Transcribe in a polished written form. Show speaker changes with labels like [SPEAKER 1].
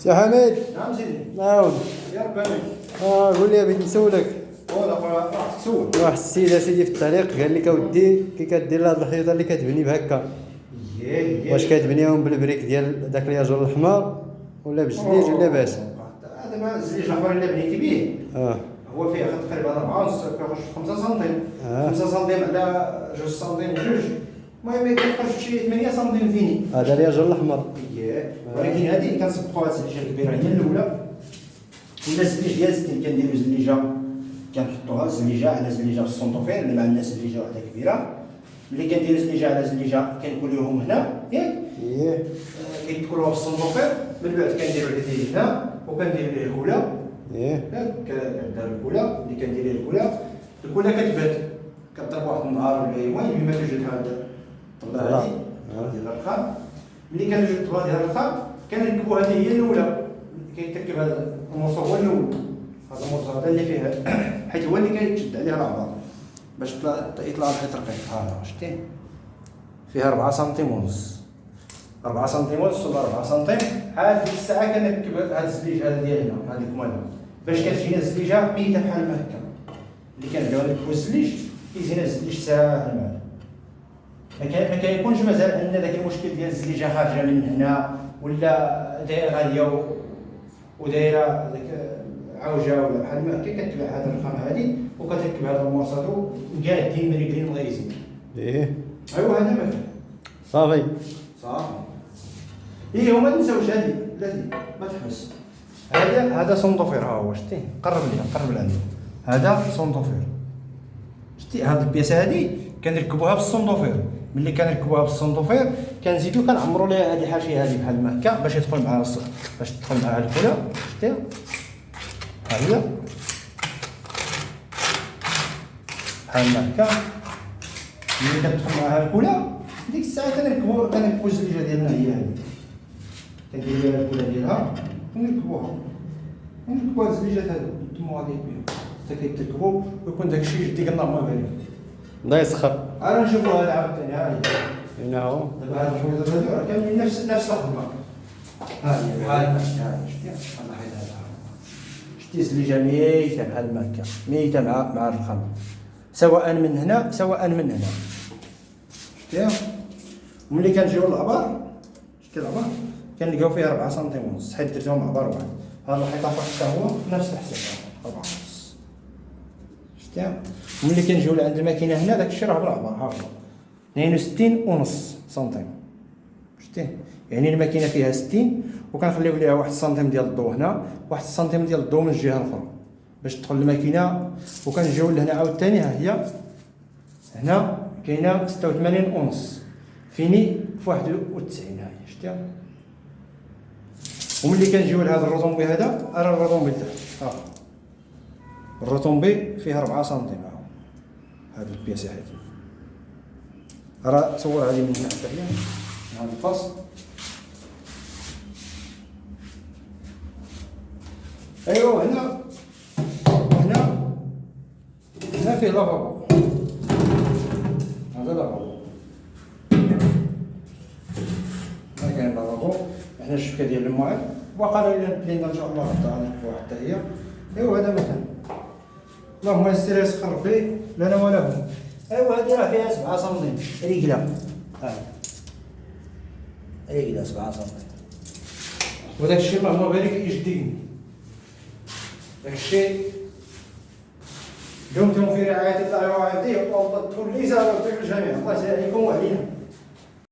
[SPEAKER 1] سي حميد.
[SPEAKER 2] نعم سيدي.
[SPEAKER 1] نعاود.
[SPEAKER 2] يا ربي.
[SPEAKER 1] قول لي بغيت نسولك.
[SPEAKER 2] ولا راح تسول.
[SPEAKER 1] واحد السيد اسيدي في الطريق قال لك اودي كي كدير هاد الخيوط اللي كتبني بهكا، واش كتبنيهم بالبريك ديال داك الياجور الاحمر ولا بالزليج ولا باش؟
[SPEAKER 2] هذا ما الزليج الاحمر اللي بنيتي به هو فيه تقريبا 4 ونص، كيخرج في 5 سنتيم. 5 سنتيم على 2 سنتيم جوج، المهم كيخرج في شي 8 سنتيم فيني.
[SPEAKER 1] هذا الياجور الاحمر.
[SPEAKER 2] ولكن هذه كنسبقوها الزليجه الكبيره هي الاولى، ولا الزليج ديال 60 كنديرو زليجه كنحطوها زليجه على زليجه في السونطوفير اللي ما عندناش زليجه وحده كبيره. ملي كندير زليجه على زليجه كنكوليوهم هنا ياك كيتكولوها في السونطوفير، من بعد كنديرو ليه هنا وكندير ليه الاولى كندير الاولى. ملي كندير ليه الاولى كتبات كضرب واحد النهار ولا يومين بما توجد هذا الطبله هذه ديال الرخام. ملي كنوجد الطبله ديال الرخام كنركبوا هذه هي الاولى، كيتركب هذا الموصل هو الاول، هذا الموصل هذا اللي فيه حيت هو اللي كيتشد عليه العبار باش يطلع الحيط رقيق. ها شتي فيها 4 سنتيم ونص، 4 سنتيم ونص ولا 4 سنتيم. هاد ديك الساعه كنركب هاد الزليج هذا ديال هنا، هاد الكماله باش كتجينا الزليجه ميته بحال ما هكا. اللي كنبداو نركبو الزليج كيجينا الزليج ساهل معنا، ما كيكونش مازال عندنا داك المشكل ديال الزليجه خارجه من هنا ولا دايره غاليه ودايره داك عوجه ولا بحال ما هكا. كتبع هذا الرخام هادي وكتركب هذا المرصد وقادين رجلين مغيزين. ايوا هذا ما
[SPEAKER 1] صافي
[SPEAKER 2] وما تنساوش هادي بلاتي ما تحبس. هذا سونطوفير، ها هو شتي قرب لعندي. هذا سونطوفير شتي. هاد البياسه هادي كنركبوها بالسونطوفير. ملي كنركبوها بالسونطوفير كنزيدو كنعمروا ليها هذه الحاشيه هذه بحال ما هكا باش تدخل معها الكولا. شتي ها هي بحال ما هكا. ملي كتدخل معها الكولا ديك الساعه كنركبو الزليجه ديالنا هي هذه، كنديرو ليها الكولا ديالها ونركبوها الزليجات هادو نتمو غادي بهم حتى كيتركبو ويكون داكشي جديد نورمال عليه.
[SPEAKER 1] الله يسخر.
[SPEAKER 2] راه نشوفوا هذا عاوتاني. ها هي
[SPEAKER 1] هنا هو
[SPEAKER 2] دابا هاد الحويضات هادو راه كاملين نفس الخدمه. ها هي بحال هكا شتي بحال الحيط هذا. شتي زليجه ميته بحال ما هكا، ميته مع الرخام، سواء من هنا سواء من هنا. شتي وملي كنجيو للعبار، شتي العبار كنلقاو فيه 4 سنتيم ونص، حيت درتهم عبار واحد. هذا الحيطان حتى هو نفس الحساب 4 ونص. شتي وملي كنجيو لعند الماكينه هنا داك الشيء راه بالعبار، ها هو 62 ونص سنتيم. شتي يعني الماكينه فيها 60 وكنخليو ليها 1 سنتيم ديال الضوء هنا، 1 سنتيم ديال الضوء من الجهه الاخرى باش تدخل الماكينه. وكنجيو لهنا عاوتاني، ها هي هنا كاينه 86 ونص فيني في 91. ها هي شتي. وملي كنجيو لهذا الروطومبي هذا، راه الروطومبي تحت، ها الروطومبي فيه 4 سنتيم. ها هذه البياسه هذه راه صور هذه من هنا حتى هي هذا الفصل. ايوا هنا فيه لافابو، هذا لافابو. ها كاين لافابو، حنا الشبكه ديال الماء وباقا لينا ان شاء الله تعالى حتى هي. ايوا هذا مثلا اللهم يسر يسخر ربي لنا ولهم. ايوا هذه راه فيها 7 سنتيم رجله، رجله 7 سنتيم. وداك الشيء اللهم بارك يجديني، داك الشيء دمتم في رعاية الله ورعايته والله تكون لي سبب في الجميع. الله يسهل عليكم وعلينا.